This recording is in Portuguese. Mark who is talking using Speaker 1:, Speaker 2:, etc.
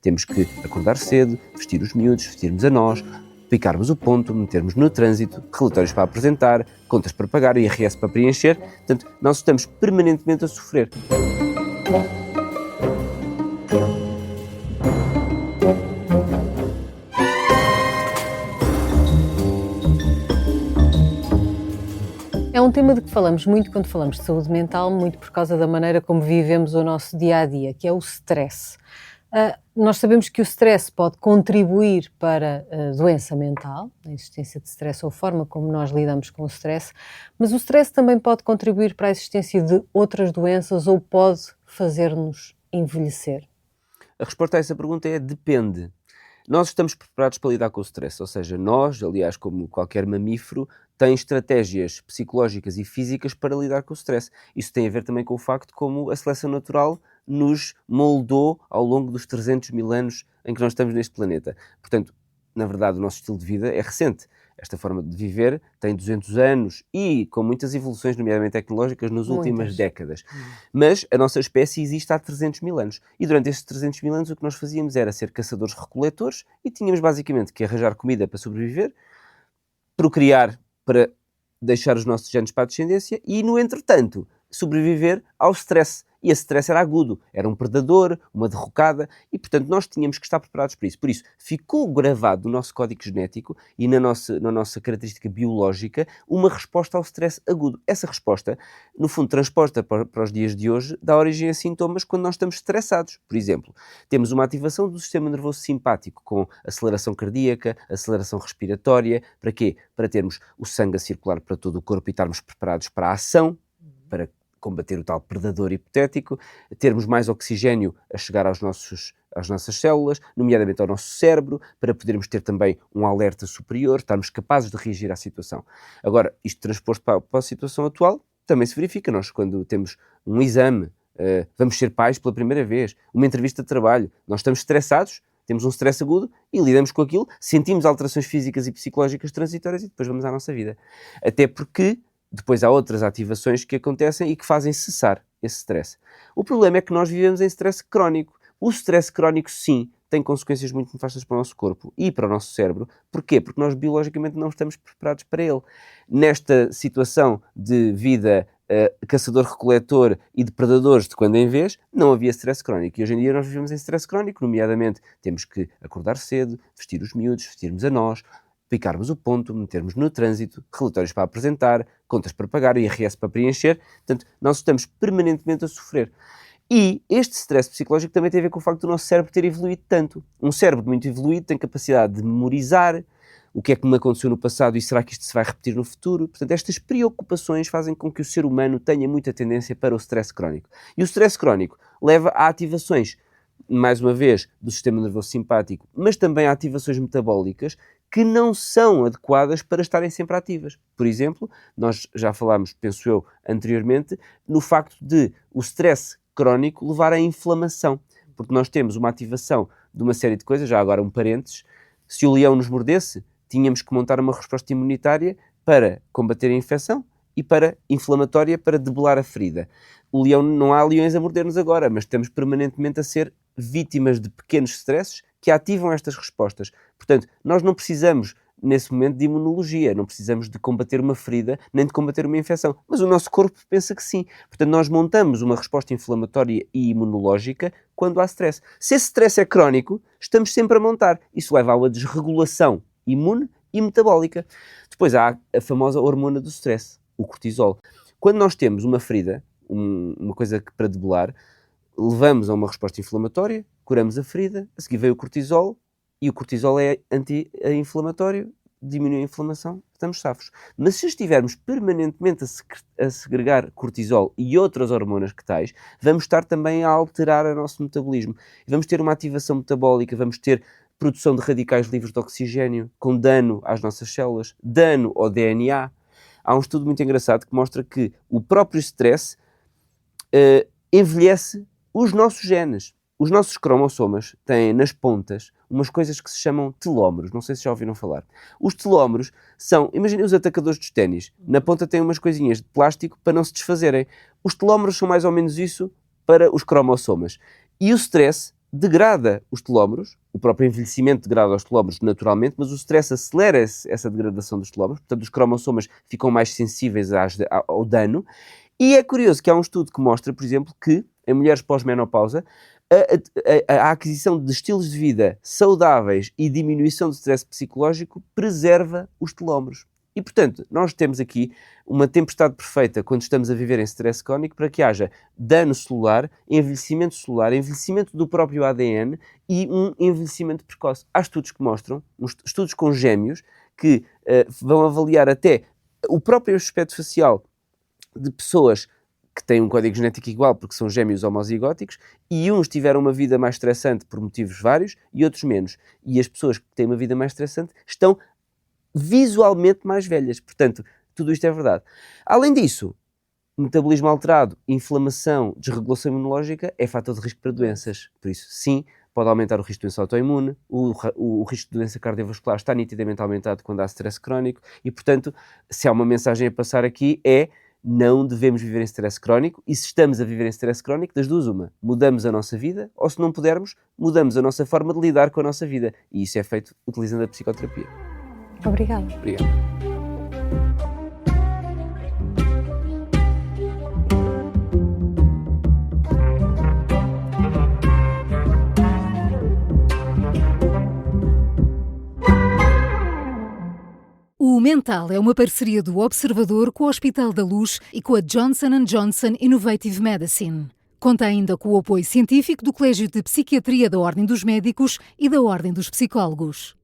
Speaker 1: temos que acordar cedo, vestir os miúdos, vestirmos a nós, picarmos o ponto, metermos no trânsito, relatórios para apresentar, contas para pagar, IRS para preencher. Portanto, nós estamos permanentemente a sofrer.
Speaker 2: É um tema de que falamos muito quando falamos de saúde mental, muito por causa da maneira como vivemos o nosso dia-a-dia, que é o stress. Nós sabemos que o stress pode contribuir para a doença mental, a existência de stress ou a forma como nós lidamos com o stress, mas o stress também pode contribuir para a existência de outras doenças ou pode fazer-nos envelhecer.
Speaker 1: A resposta a essa pergunta é depende. Nós estamos preparados para lidar com o stress, ou seja, nós, aliás, como qualquer mamífero, tem estratégias psicológicas e físicas para lidar com o stress. Isso tem a ver também com o facto de como a seleção natural nos moldou ao longo dos 300 mil anos em que nós estamos neste planeta. Portanto, na verdade, o nosso estilo de vida é recente. Esta forma de viver tem 200 anos e com muitas evoluções, nomeadamente tecnológicas, nas últimas décadas. Mas a nossa espécie existe há 300 mil anos. E durante estes 300 mil anos o que nós fazíamos era ser caçadores-recoletores e tínhamos basicamente que arranjar comida para sobreviver, procriar para deixar os nossos genes para a descendência e, no entretanto, sobreviver ao stress. E esse stress era agudo, era um predador, uma derrocada, e portanto nós tínhamos que estar preparados para isso. Por isso, ficou gravado no nosso código genético e na nossa característica biológica uma resposta ao stress agudo. Essa resposta, no fundo, transposta para os dias de hoje, dá origem a sintomas quando nós estamos estressados. Por exemplo, temos uma ativação do sistema nervoso simpático com aceleração cardíaca, aceleração respiratória. Para quê? Para termos o sangue a circular para todo o corpo e estarmos preparados para a ação, para combater o tal predador hipotético, termos mais oxigénio a chegar às nossas células, nomeadamente ao nosso cérebro, para podermos ter também um alerta superior, estarmos capazes de reagir à situação. Agora, isto transposto para a situação atual, também se verifica. Nós, quando temos um exame, vamos ser pais pela primeira vez, uma entrevista de trabalho, nós estamos estressados, temos um stress agudo e lidamos com aquilo, sentimos alterações físicas e psicológicas transitórias e depois vamos à nossa vida. Até porque depois há outras ativações que acontecem e que fazem cessar esse stress. O problema é que nós vivemos em stress crónico. O stress crónico, sim, tem consequências muito nefastas para o nosso corpo e para o nosso cérebro. Porquê? Porque nós biologicamente não estamos preparados para ele. Nesta situação de vida caçador-recoletor e de predadores de quando em vez, não havia stress crónico. E hoje em dia nós vivemos em stress crónico, nomeadamente temos que acordar cedo, vestir os miúdos, vestirmos a nós, picarmos o ponto, metermos no trânsito, relatórios para apresentar, contas para pagar, IRS para preencher. Portanto, nós estamos permanentemente a sofrer. E este stress psicológico também tem a ver com o facto do nosso cérebro ter evoluído tanto. Um cérebro muito evoluído tem capacidade de memorizar o que é que me aconteceu no passado e será que isto se vai repetir no futuro. Portanto, estas preocupações fazem com que o ser humano tenha muita tendência para o stress crónico. E o stress crónico leva a ativações, mais uma vez, do sistema nervoso simpático, mas também a ativações metabólicas que não são adequadas para estarem sempre ativas. Por exemplo, nós já falámos, penso eu, anteriormente, no facto de o stress crónico levar à inflamação, porque nós temos uma ativação de uma série de coisas, já agora um parênteses, se o leão nos mordesse, tínhamos que montar uma resposta imunitária para combater a infecção e para inflamatória para debelar a ferida. O leão, não há leões a morder-nos agora, mas estamos permanentemente a ser vítimas de pequenos stresses que ativam estas respostas. Portanto, nós não precisamos, nesse momento, de imunologia, não precisamos de combater uma ferida, nem de combater uma infecção. Mas o nosso corpo pensa que sim. Portanto, nós montamos uma resposta inflamatória e imunológica quando há stress. Se esse stress é crónico, estamos sempre a montar. Isso leva a uma desregulação imune e metabólica. Depois há a famosa hormona do stress, o cortisol. Quando nós temos uma ferida, uma coisa que para debelar, levamos a uma resposta inflamatória, curamos a ferida, a seguir veio o cortisol, e o cortisol é anti-inflamatório, diminui a inflamação, estamos safos. Mas se estivermos permanentemente a segregar cortisol e outras hormonas que tais, vamos estar também a alterar o nosso metabolismo. Vamos ter uma ativação metabólica, vamos ter produção de radicais livres de oxigénio, com dano às nossas células, dano ao DNA. Há um estudo muito engraçado que mostra que o próprio stress envelhece os nossos genes. Os nossos cromossomas têm nas pontas umas coisas que se chamam telómeros. Não sei se já ouviram falar. Os telómeros são, imaginem os atacadores dos ténis. Na ponta têm umas coisinhas de plástico para não se desfazerem. Os telómeros são mais ou menos isso para os cromossomas. E o stress degrada os telómeros, o próprio envelhecimento degrada os telómeros naturalmente, mas o stress acelera essa degradação dos telómeros, portanto os cromossomas ficam mais sensíveis ao dano. E é curioso que há um estudo que mostra, por exemplo, que em mulheres pós-menopausa, a aquisição de estilos de vida saudáveis e diminuição do stress psicológico preserva os telómeros. E, portanto, nós temos aqui uma tempestade perfeita quando estamos a viver em stress crónico para que haja dano celular, envelhecimento do próprio ADN e um envelhecimento precoce. Há estudos que mostram, estudos com gêmeos, que vão avaliar até o próprio aspecto facial de pessoas que têm um código genético igual porque são gêmeos homozigóticos e uns tiveram uma vida mais estressante por motivos vários e outros menos. E as pessoas que têm uma vida mais estressante estão visualmente mais velhas. Portanto, tudo isto é verdade. Além disso, metabolismo alterado, inflamação, desregulação imunológica é fator de risco para doenças. Por isso, sim, pode aumentar o risco de doença autoimune, o risco de doença cardiovascular está nitidamente aumentado quando há stress crónico e, portanto, se há uma mensagem a passar aqui é: não devemos viver em stress crónico, e se estamos a viver em stress crónico, das duas uma, mudamos a nossa vida, ou se não pudermos, mudamos a nossa forma de lidar com a nossa vida. E isso é feito utilizando a psicoterapia.
Speaker 2: Obrigada.
Speaker 1: Obrigado.
Speaker 3: O Mental é uma parceria do Observador com o Hospital da Luz e com a Johnson & Johnson Innovative Medicine. Conta ainda com o apoio científico do Colégio de Psiquiatria da Ordem dos Médicos e da Ordem dos Psicólogos.